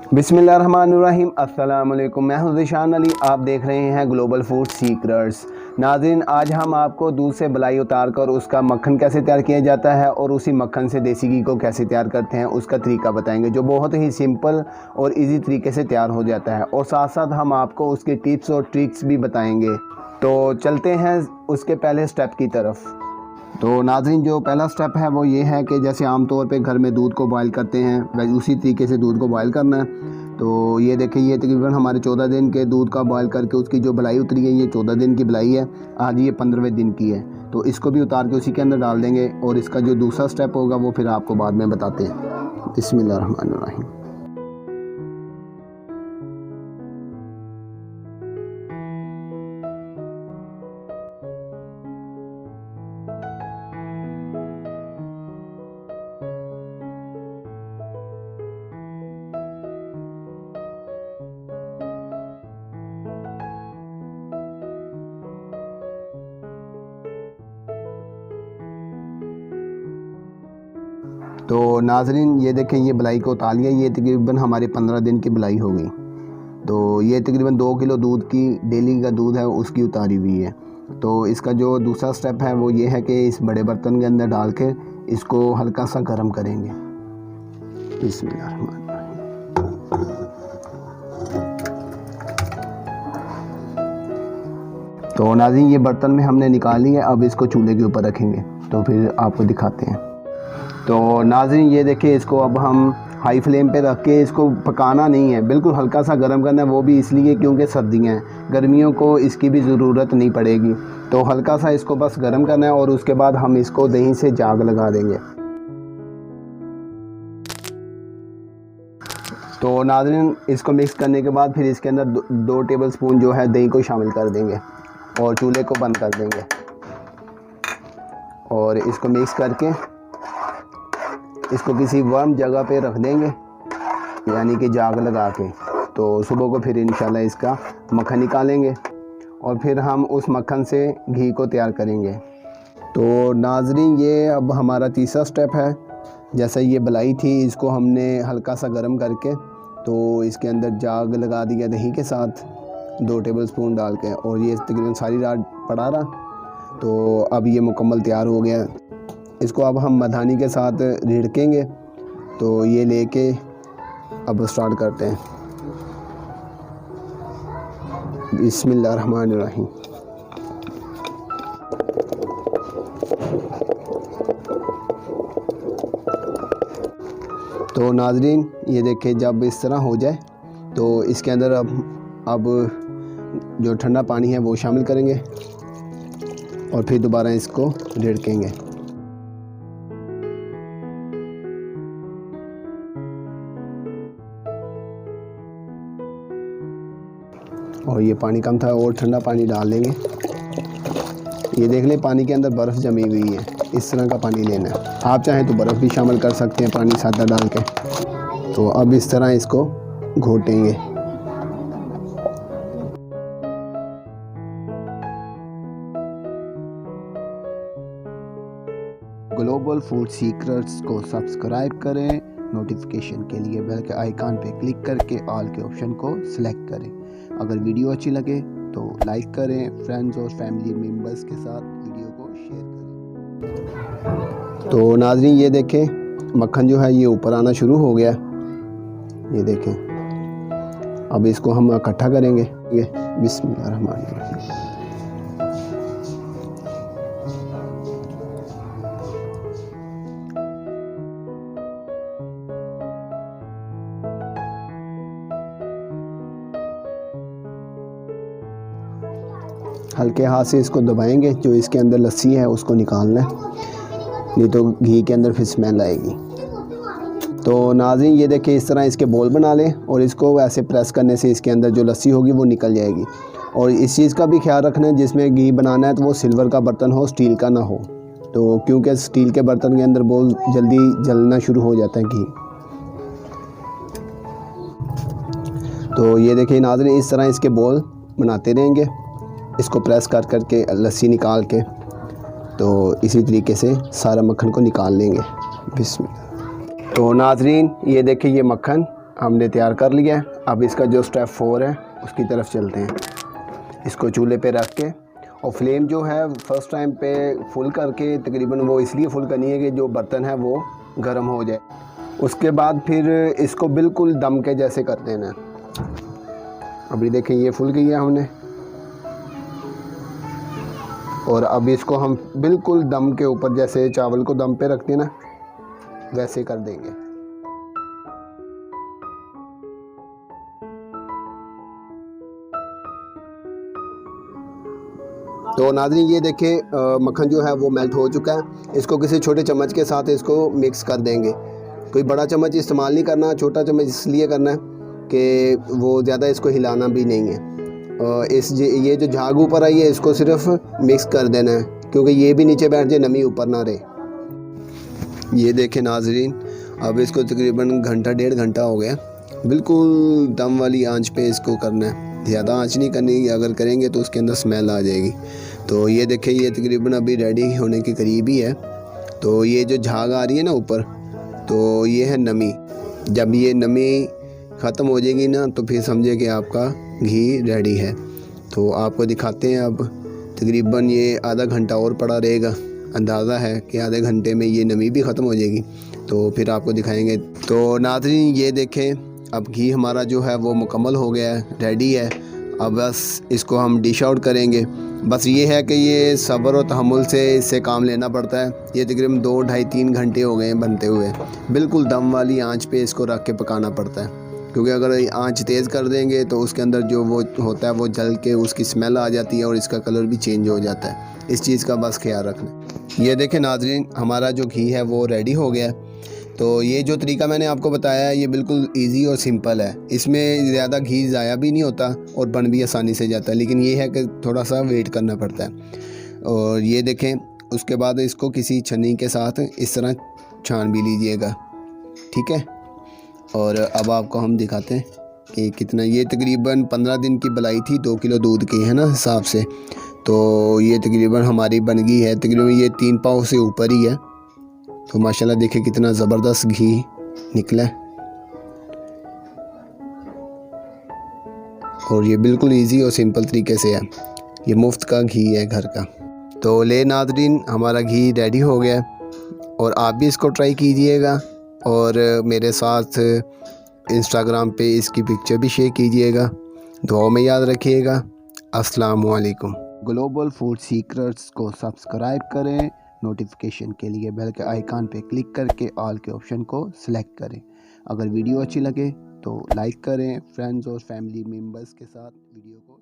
बिस्मिल्लाहिर्रहमानिर्रहीम। अस्सलाम वालेकुम। मैं हूं ज़ीशान अली, आप देख रहे हैं ग्लोबल फूड सीक्रेट्स। नाज़रीन, आज हम आपको दूध से बलाई उतार कर उसका मक्खन कैसे तैयार किया जाता है और उसी मक्खन से देसी घी को कैसे तैयार करते हैं उसका तरीका बताएंगे, जो बहुत ही सिंपल और इजी तरीके से तैयार हो जाता है। और साथ साथ हम आपको उसके टिप्स और ट्रिक्स भी बताएंगे। तो चलते हैं उसके पहले स्टेप की तरफ। तो नाज़रीन, जो पहला स्टेप है वो ये है कि जैसे आमतौर पे घर में दूध को बॉयल करते हैं वैसे उसी तरीके से दूध को बॉयल करना है। तो ये देखिए, ये तकरीबन हमारे 14 दिन के दूध का बॉयल करके उसकी जो बलाई उतरी है, ये 14 दिन की बलाई है। आज ये 15वें दिन की है। तो इसको भी उतार के उसी के अंदर डाल देंगे और इसका जो दूसरा स्टेप होगा वो फिर आपको बाद में बताते हैं। बिस्मिल्लाहिर्रहमानिर्रहीम। तो नाज़रीन, ये देखें, ये बलाई को उतार लिया। ये तकरीबन हमारे 15 दिन की बलाई हो गई। तो ये तकरीबन 2 किलो दूध की डेली का दूध है उसकी उतारी हुई है। तो इसका जो दूसरा स्टेप है वो ये है कि इस बड़े बर्तन के अंदर डाल के इसको हल्का सा गर्म करेंगे। बिस्मिल्लाहिर्रहमानिर्रहीम। तो नाज़रीन, ये बर्तन में हमने निकाल लिया। अब इसको चूल्हे के ऊपर रखेंगे तो फिर आपको दिखाते हैं। तो नाज़रीन, ये देखिए, इसको अब हम हाई फ्लेम पे रख के इसको पकाना नहीं है, बिल्कुल हल्का सा गर्म करना है। वो भी इसलिए क्योंकि सर्दियाँ हैं, गर्मियों को इसकी भी ज़रूरत नहीं पड़ेगी। तो हल्का सा इसको बस गर्म करना है और उसके बाद हम इसको दही से जाग लगा देंगे। तो नाज़रीन, इसको मिक्स करने के बाद फिर इसके अंदर 2 टेबल स्पून जो है दही को शामिल कर देंगे और चूल्हे को बंद कर देंगे और इसको मिक्स करके इसको किसी वार्म जगह पे रख देंगे, यानी कि जाग लगा के। तो सुबह को फिर इंशाल्लाह इसका मक्खन निकालेंगे और फिर हम उस मक्खन से घी को तैयार करेंगे। तो नाज़रीन, ये अब हमारा तीसरा स्टेप है। जैसे ये बलाई थी, इसको हमने हल्का सा गर्म करके तो इसके अंदर जाग लगा दिया दही के साथ 2 टेबल स्पून डाल के, और ये तकरीबन सारी रात पड़ा रहा। तो अब ये मुकम्मल तैयार हो गया। इसको अब हम मधानी के साथ रिड़केंगे। तो ये लेके अब स्टार्ट करते हैं। बिस्मिल्लाहिर्रहमानिर्रहीम। तो नाज़रीन, ये देखें, जब इस तरह हो जाए तो इसके अंदर अब जो ठंडा पानी है वो शामिल करेंगे और फिर दोबारा इसको रिड़केंगे। और ये पानी कम था और ठंडा पानी डाल लेंगे। ये देख लें, पानी के अंदर बर्फ़ जमी हुई है, इस तरह का पानी लेना है। आप चाहें तो बर्फ़ भी शामिल कर सकते हैं पानी सादा डाल के। तो अब इस तरह इसको घोटेंगे। ग्लोबल फूड सीक्रेट्स को सब्सक्राइब करें। नोटिफिकेशन के लिए बेल के आइकन पे क्लिक करके ऑल के ऑप्शन को सिलेक्ट करें। अगर वीडियो अच्छी लगे तो लाइक करें, फ्रेंड्स और फैमिली मेम्बर्स के साथ वीडियो को शेयर करें। तो नाज़रीन, ये देखें, मक्खन जो है ये ऊपर आना शुरू हो गया। ये देखें, अब इसको हम इकट्ठा करेंगे। ये बिस्मिल्लाहिर्रहमानिर्रहीम। हल्के हाथ से इसको दबाएंगे, जो इसके अंदर लस्सी है उसको निकालना है, नहीं तो घी के अंदर फिर स्मेल आएगी। तो नाज़रीन, ये देखिए, इस तरह इसके बोल बना लें और इसको ऐसे प्रेस करने से इसके अंदर जो लस्सी होगी वो निकल जाएगी। और इस चीज़ का भी ख्याल रखना है, जिसमें घी बनाना है तो वो सिल्वर का बर्तन हो, स्टील का ना हो। तो क्योंकि स्टील के बर्तन के अंदर बहुत जल्दी जलना शुरू हो जाता है घी। तो ये देखिए नाज़रीन, इस तरह इसके बोल बनाते रहेंगे, इसको प्रेस कर करके लस्सी निकाल के। तो इसी तरीके से सारा मक्खन को निकाल लेंगे। बिस्मिल्लाह। तो नाज़रीन, ये देखिए, ये मक्खन हमने तैयार कर लिया है। अब इसका जो स्टेप 4 है उसकी तरफ चलते हैं। इसको चूल्हे पे रख के और फ्लेम जो है फर्स्ट टाइम पे फुल करके, तकरीबन वो इसलिए फुल करनी है कि जो बर्तन है वो गर्म हो जाए। उसके बाद फिर इसको बिल्कुल दम के जैसे कर देना है। अभी देखें ये फुल गई है हमने, और अब इसको हम बिल्कुल दम के ऊपर, जैसे चावल को दम पे रखते हैं ना, वैसे कर देंगे। तो नाज़रीन ये देखें मक्खन जो है वो मेल्ट हो चुका है। इसको किसी छोटे चम्मच के साथ इसको मिक्स कर देंगे। कोई बड़ा चम्मच इस्तेमाल नहीं करना, छोटा चम्मच इसलिए करना है कि वो ज़्यादा इसको हिलाना भी नहीं है। ये जो झाग ऊपर आई है इसको सिर्फ मिक्स कर देना है, क्योंकि ये भी नीचे बैठ जाए, नमी ऊपर ना रहे। ये देखें नाज़रीन, अब इसको तकरीबन घंटा 1.5 घंटा हो गया। बिल्कुल दम वाली आंच पे इसको करना है, ज़्यादा आंच नहीं करनी, अगर करेंगे तो उसके अंदर स्मेल आ जाएगी। तो ये देखें ये तकरीबन अभी रेडी होने के करीब ही है। तो ये जो झाग आ रही है ना ऊपर, तो ये है नमी। जब ये नमी ख़त्म हो जाएगी ना तो फिर समझे कि आपका घी रेडी है। तो आपको दिखाते हैं। अब तकरीबन ये आधा घंटा और पड़ा रहेगा, अंदाज़ा है कि आधे घंटे में ये नमी भी ख़त्म हो जाएगी, तो फिर आपको दिखाएंगे। तो नाज़रीन ये देखें, अब घी हमारा जो है वो मुकम्मल हो गया है, रेडी है। अब बस इसको हम डिश आउट करेंगे। बस ये है कि ये सब्र और तहम्मुल से इससे काम लेना पड़ता है। ये तकरीबन 2, ढाई, 3 घंटे हो गए हैं बनते हुए। बिल्कुल दम वाली आंच पे इसको रख के पकाना पड़ता है, क्योंकि अगर आंच तेज़ कर देंगे तो उसके अंदर जो वो होता है वो जल के उसकी स्मेल आ जाती है और इसका कलर भी चेंज हो जाता है। इस चीज़ का बस ख्याल रखना। ये देखें नाज़रीन, हमारा जो घी है वो रेडी हो गया है। तो ये जो तरीका मैंने आपको बताया है ये बिल्कुल इजी और सिंपल है। इसमें ज़्यादा घी ज़ाया भी नहीं होता और बन भी आसानी से जाता है, लेकिन ये है कि थोड़ा सा वेट करना पड़ता है। और ये देखें, उसके बाद इसको किसी छन्नी के साथ इस तरह छान भी लीजिएगा, ठीक है। और अब आपको हम दिखाते हैं कि कितना, ये तकरीबन 15 दिन की बलाई थी, 2 किलो दूध की है ना हिसाब से। तो ये तकरीबन हमारी बन गई है, तकरीबन ये 3 पाव से ऊपर ही है। तो माशाल्लाह देखिए कितना ज़बरदस्त घी निकला है, और ये बिल्कुल इजी और सिंपल तरीके से है। ये मुफ्त का घी है घर का। तो ले नाज़रीन, हमारा घी रेडी हो गया, और आप भी इसको ट्राई कीजिएगा, और मेरे साथ इंस्टाग्राम पे इसकी पिक्चर भी शेयर कीजिएगा। दुआओं में याद रखिएगा। अस्सलाम वालेकुम। ग्लोबल फूड सीक्रेट्स को सब्सक्राइब करें। नोटिफिकेशन के लिए बेल के आइकन पे क्लिक करके ऑल के ऑप्शन को सिलेक्ट करें। अगर वीडियो अच्छी लगे तो लाइक करें, फ्रेंड्स और फैमिली मेम्बर्स के साथ वीडियो को